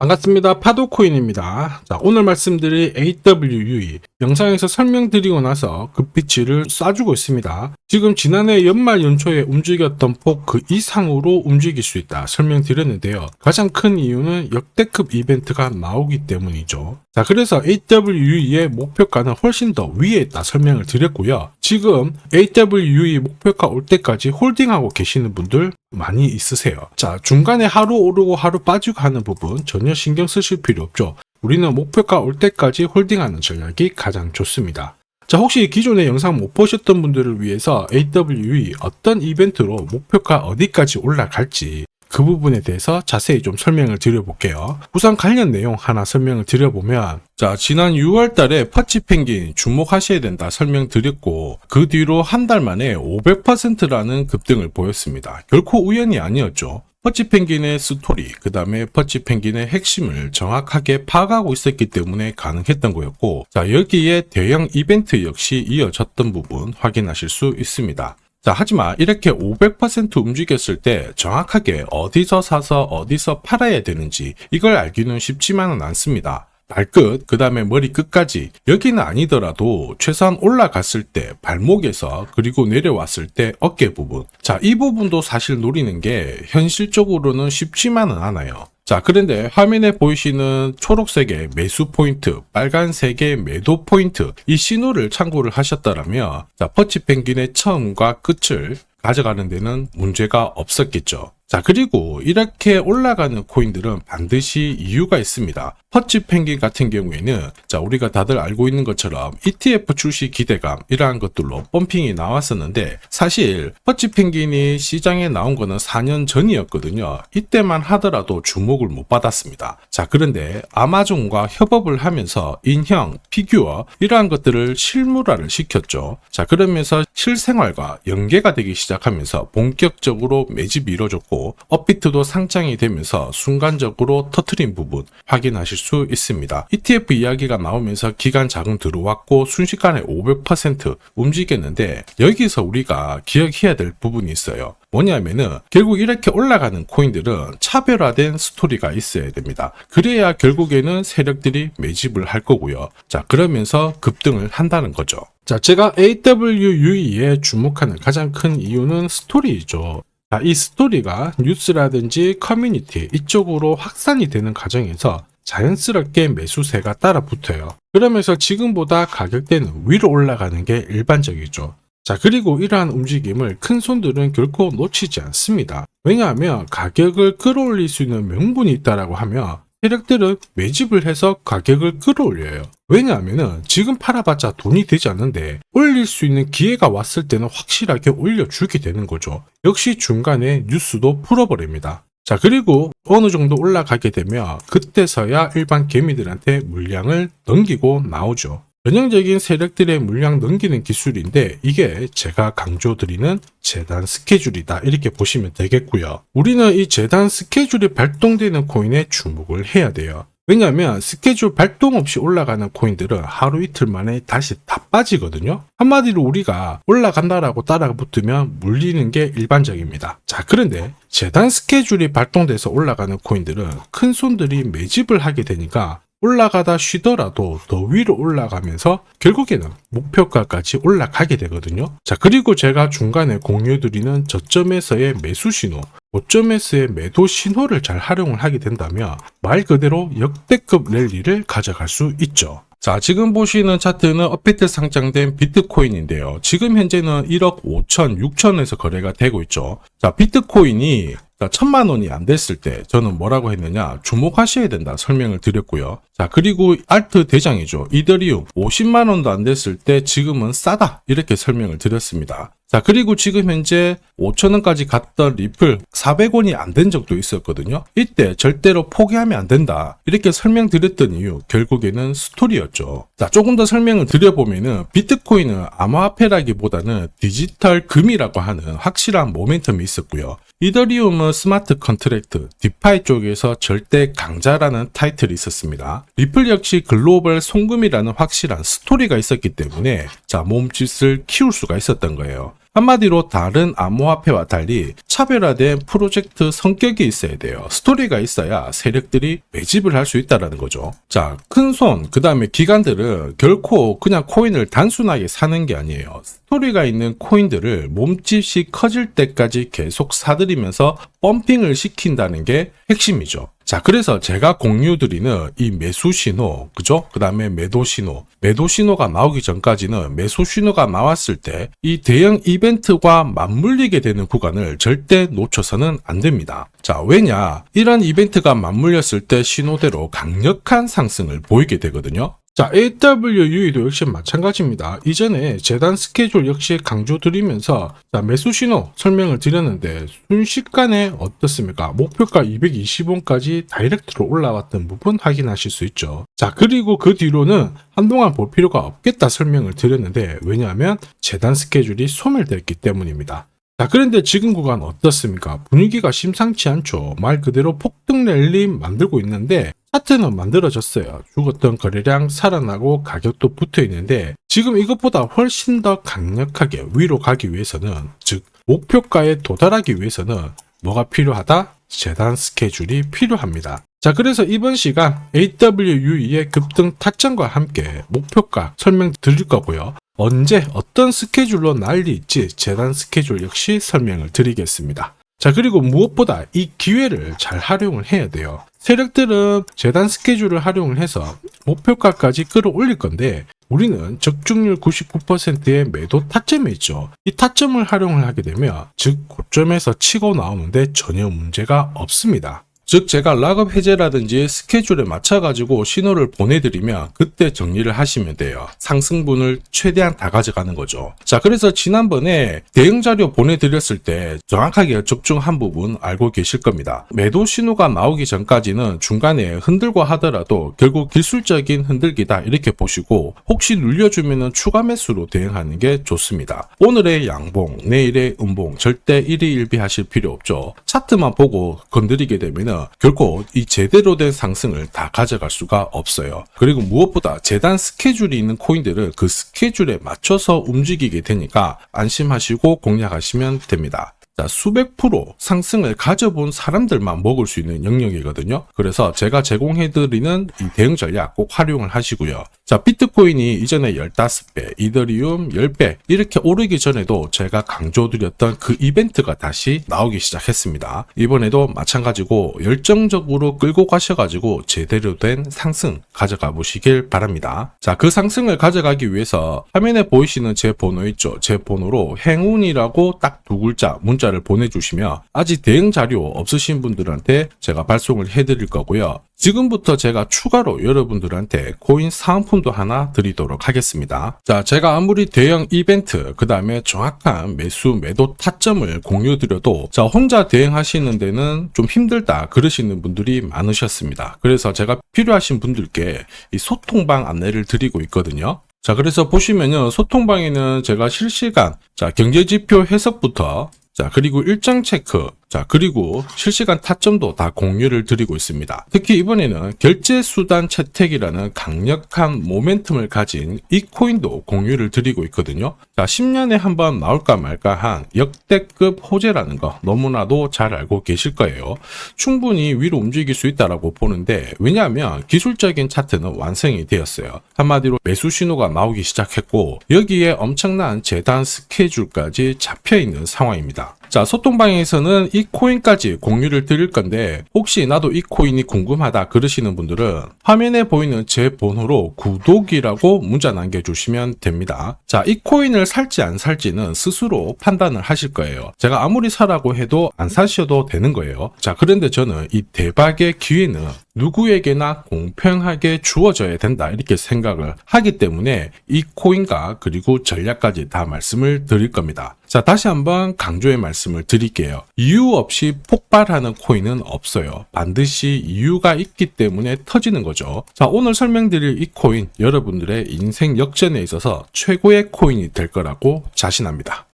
반갑습니다. 파도코인입니다. 자, 오늘 말씀드릴 AWUE 영상에서 설명드리고 나서 급비치를 쏴주고 있습니다. 지금 지난해 연말 연초에 움직였던 폭 그 이상으로 움직일 수 있다 설명드렸는데요. 가장 큰 이유는 역대급 이벤트가 나오기 때문이죠. 자, 그래서 AWUE의 목표가는 훨씬 더 위에 있다 설명을 드렸고요. 지금 AWUE 목표가 올 때까지 홀딩하고 계시는 분들 많이 있으세요. 자, 중간에 하루 오르고 하루 빠지고 하는 부분 전혀 신경 쓰실 필요 없죠. 우리는 목표가 올 때까지 홀딩하는 전략이 가장 좋습니다. 자, 혹시 기존의 영상 못 보셨던 분들을 위해서 AWE 어떤 이벤트로 목표가 어디까지 올라갈지 그 부분에 대해서 자세히 좀 설명을 드려볼게요. 우선 관련 내용 하나 설명을 드려보면, 자, 지난 6월 달에 퍼치 펭귄 주목하셔야 된다 설명드렸고, 그 뒤로 한 달 만에 500%라는 급등을 보였습니다. 결코 우연이 아니었죠. 퍼치 펭귄의 스토리, 그 다음에 퍼치 펭귄의 핵심을 정확하게 파악하고 있었기 때문에 가능했던 거였고, 자, 여기에 대형 이벤트 역시 이어졌던 부분 확인하실 수 있습니다. 자, 하지만 이렇게 500% 움직였을 때 정확하게 어디서 사서 어디서 팔아야 되는지 이걸 알기는 쉽지만은 않습니다. 발끝, 그 다음에 머리 끝까지, 여기는 아니더라도 최소한 올라갔을 때 발목에서 그리고 내려왔을 때 어깨 부분, 자, 이 부분도 사실 노리는 게 현실적으로는 쉽지만은 않아요. 자, 그런데 화면에 보이시는 초록색의 매수 포인트, 빨간색의 매도 포인트, 이 신호를 참고를 하셨다면, 자, 퍼치 펭귄의 처음과 끝을 가져가는 데는 문제가 없었겠죠. 자, 그리고 이렇게 올라가는 코인들은 반드시 이유가 있습니다. 퍼치 펭귄 같은 경우에는, 자, 우리가 다들 알고 있는 것처럼 ETF 출시 기대감 이러한 것들로 펌핑이 나왔었는데, 사실 퍼치 펭귄이 시장에 나온 거는 4년 전이었거든요. 이때만 하더라도 주목을 못 받았습니다. 자, 그런데 아마존과 협업을 하면서 인형, 피규어 이러한 것들을 실물화를 시켰죠. 자, 그러면서 실생활과 연계가 되기 시작하면서 본격적으로 매집이 이루어졌고, 업비트도 상장이 되면서 순간적으로 터트린 부분 확인하실 수 있습니다. ETF 이야기가 나오면서 기관 자금 들어왔고 순식간에 500% 움직였는데, 여기서 우리가 기억해야 될 부분이 있어요. 뭐냐면은 결국 이렇게 올라가는 코인들은 차별화된 스토리가 있어야 됩니다. 그래야 결국에는 세력들이 매집을 할 거고요. 자, 그러면서 급등을 한다는 거죠. 자, 제가 AWUE에 주목하는 가장 큰 이유는 스토리이죠. 자, 이 스토리가 뉴스라든지 커뮤니티 이쪽으로 확산이 되는 과정에서 자연스럽게 매수세가 따라 붙어요. 그러면서 지금보다 가격대는 위로 올라가는 게 일반적이죠. 자, 그리고 이러한 움직임을 큰 손들은 결코 놓치지 않습니다. 왜냐하면 가격을 끌어올릴 수 있는 명분이 있다라고 하면 세력들은 매집을 해서 가격을 끌어올려요. 왜냐하면 지금 팔아봤자 돈이 되지 않는데 올릴 수 있는 기회가 왔을 때는 확실하게 올려주게 되는 거죠. 역시 중간에 뉴스도 풀어버립니다. 자, 그리고 어느 정도 올라가게 되면 그때서야 일반 개미들한테 물량을 넘기고 나오죠. 전형적인 세력들의 물량 넘기는 기술인데, 이게 제가 강조드리는 재단 스케줄이다 이렇게 보시면 되겠고요. 우리는 이 재단 스케줄이 발동되는 코인에 주목을 해야 돼요. 왜냐하면 스케줄 발동 없이 올라가는 코인들은 하루 이틀 만에 다시 다 빠지거든요. 한마디로 우리가 올라간다라고 따라 붙으면 물리는 게 일반적입니다. 자, 그런데 재단 스케줄이 발동돼서 올라가는 코인들은 큰 손들이 매집을 하게 되니까 올라가다 쉬더라도 더 위로 올라가면서 결국에는 목표가까지 올라가게 되거든요. 자, 그리고 제가 중간에 공유드리는 저점에서의 매수 신호, 고점에서의 매도 신호를 잘 활용을 하게 된다면 말 그대로 역대급 랠리를 가져갈 수 있죠. 자, 지금 보시는 차트는 업비트 상장된 비트코인인데요. 지금 현재는 1억 5천, 6천에서 거래가 되고 있죠. 자, 비트코인이 1,000만 원이 안 됐을 때 저는 뭐라고 했느냐, 주목하셔야 된다 설명을 드렸고요. 자, 그리고 알트 대장이죠. 이더리움 50만 원도 안 됐을 때 지금은 싸다 이렇게 설명을 드렸습니다. 자, 그리고 지금 현재 5,000원까지 갔던 리플 400원이 안 된 적도 있었거든요. 이때 절대로 포기하면 안 된다 이렇게 설명드렸던 이유, 결국에는 스토리였죠. 자, 조금 더 설명을 드려보면은 비트코인은 암호화폐라기보다는 디지털 금이라고 하는 확실한 모멘텀이 있었고요. 이더리움은 스마트 컨트랙트, 디파이 쪽에서 절대 강자라는 타이틀이 있었습니다. 리플 역시 글로벌 송금이라는 확실한 스토리가 있었기 때문에 자, 몸짓을 키울 수가 있었던 거예요. 한마디로 다른 암호화폐와 달리 차별화된 프로젝트 성격이 있어야 돼요. 스토리가 있어야 세력들이 매집을 할 수 있다는 거죠. 자, 큰손, 그 다음에 기관들은 결코 그냥 코인을 단순하게 사는 게 아니에요. 스토리가 있는 코인들을 몸집이 커질 때까지 계속 사들이면서 펌핑을 시킨다는 게 핵심이죠. 자, 그래서 제가 공유드리는 이 매수 신호, 그죠? 그 다음에 매도 신호. 매도 신호가 나오기 전까지는 매수 신호가 나왔을 때 이 대형 이벤트와 맞물리게 되는 구간을 절대 놓쳐서는 안 됩니다. 자, 왜냐? 이런 이벤트가 맞물렸을 때 신호대로 강력한 상승을 보이게 되거든요. 자, AWUE도 역시 마찬가지입니다. 이전에 재단 스케줄 역시 강조드리면서 매수 신호 설명을 드렸는데 순식간에 어떻습니까? 목표가 220원까지 다이렉트로 올라왔던 부분 확인하실 수 있죠. 자, 그리고 그 뒤로는 한동안 볼 필요가 없겠다 설명을 드렸는데 왜냐하면 재단 스케줄이 소멸됐기 때문입니다. 자, 그런데 지금 구간 어떻습니까? 분위기가 심상치 않죠. 말 그대로 폭등 랠리 만들고 있는데 차트는 만들어졌어요. 죽었던 거래량 살아나고 가격도 붙어 있는데 지금 이것보다 훨씬 더 강력하게 위로 가기 위해서는, 즉 목표가에 도달하기 위해서는 뭐가 필요하다? 재단 스케줄이 필요합니다. 자, 그래서 이번 시간 AWUE의 급등 타점과 함께 목표가 설명드릴 거고요. 언제 어떤 스케줄로 날릴지 재단 스케줄 역시 설명을 드리겠습니다. 자, 그리고 무엇보다 이 기회를 잘 활용을 해야 돼요. 세력들은 재단 스케줄을 활용을 해서 목표가까지 끌어올릴 건데 우리는 적중률 99%의 매도 타점에 있죠. 이 타점을 활용을 하게 되면 즉 고점에서 치고 나오는데 전혀 문제가 없습니다. 즉 제가 락업 해제라든지 스케줄에 맞춰가지고 신호를 보내드리면 그때 정리를 하시면 돼요. 상승분을 최대한 다 가져가는 거죠. 자, 그래서 지난번에 대응 자료 보내드렸을 때 정확하게 적중한 부분 알고 계실 겁니다. 매도 신호가 나오기 전까지는 중간에 흔들고 하더라도 결국 기술적인 흔들기다 이렇게 보시고 혹시 눌려주면 추가 매수로 대응하는 게 좋습니다. 오늘의 양봉, 내일의 음봉 절대 일희일비하실 필요 없죠. 차트만 보고 건드리게 되면 결코 이 제대로 된 상승을 다 가져갈 수가 없어요. 그리고 무엇보다 재단 스케줄이 있는 코인들은 그 스케줄에 맞춰서 움직이게 되니까 안심하시고 공략하시면 됩니다. 자, 수백 프로 상승을 가져본 사람들만 먹을 수 있는 영역이거든요. 그래서 제가 제공해드리는 이 대응 전략 꼭 활용을 하시고요. 자, 비트코인이 이전에 15배, 이더리움 10배 이렇게 오르기 전에도 제가 강조드렸던 그 이벤트가 다시 나오기 시작했습니다. 이번에도 마찬가지고 열정적으로 끌고 가셔가지고 제대로 된 상승 가져가 보시길 바랍니다. 자, 그 상승을 가져가기 위해서 화면에 보이시는 제 번호 있죠? 제 번호로 행운이라고 딱 두 글자 문자를 보내주시면 아직 대응 자료 없으신 분들한테 제가 발송을 해드릴 거고요. 지금부터 제가 추가로 여러분들한테 코인 사은품도 하나 드리도록 하겠습니다. 자, 제가 아무리 대형 이벤트, 그 다음에 정확한 매수, 매도 타점을 공유드려도 자, 혼자 대응하시는 데는 좀 힘들다 그러시는 분들이 많으셨습니다. 그래서 제가 필요하신 분들께 이 소통방 안내를 드리고 있거든요. 자, 그래서 보시면요, 소통방에는 제가 실시간 경제지표 해석부터 그리고 일정 체크, 그리고 실시간 타점도 다 공유를 드리고 있습니다. 특히 이번에는 결제수단 채택이라는 강력한 모멘텀을 가진 이 코인도 공유를 드리고 있거든요. 10년에 한번 나올까 말까 한 역대급 호재라는 거 너무나도 잘 알고 계실 거예요. 충분히 위로 움직일 수 있다고 보는데 왜냐하면 기술적인 차트는 완성이 되었어요. 한마디로 매수 신호가 나오기 시작했고 여기에 엄청난 재단 스케줄까지 잡혀있는 상황입니다. 자, 소통방에서는 이 코인까지 공유를 드릴 건데 혹시 나도 이 코인이 궁금하다 그러시는 분들은 화면에 보이는 제 번호로 구독이라고 문자 남겨주시면 됩니다. 자, 이 코인을 살지 안 살지는 스스로 판단을 하실 거예요. 제가 아무리 사라고 해도 안 사셔도 되는 거예요. 자, 그런데 저는 이 대박의 기회는 누구에게나 공평하게 주어져야 된다 이렇게 생각을 하기 때문에 이 코인과 그리고 전략까지 다 말씀을 드릴 겁니다. 자, 다시 한번 강조의 말씀을 드릴게요. 이유 없이 폭발하는 코인은 없어요. 반드시 이유가 있기 때문에 터지는 거죠. 자, 오늘 설명드릴 이 코인 여러분들의 인생 역전에 있어서 최고의 코인이 될 거라고 자신합니다.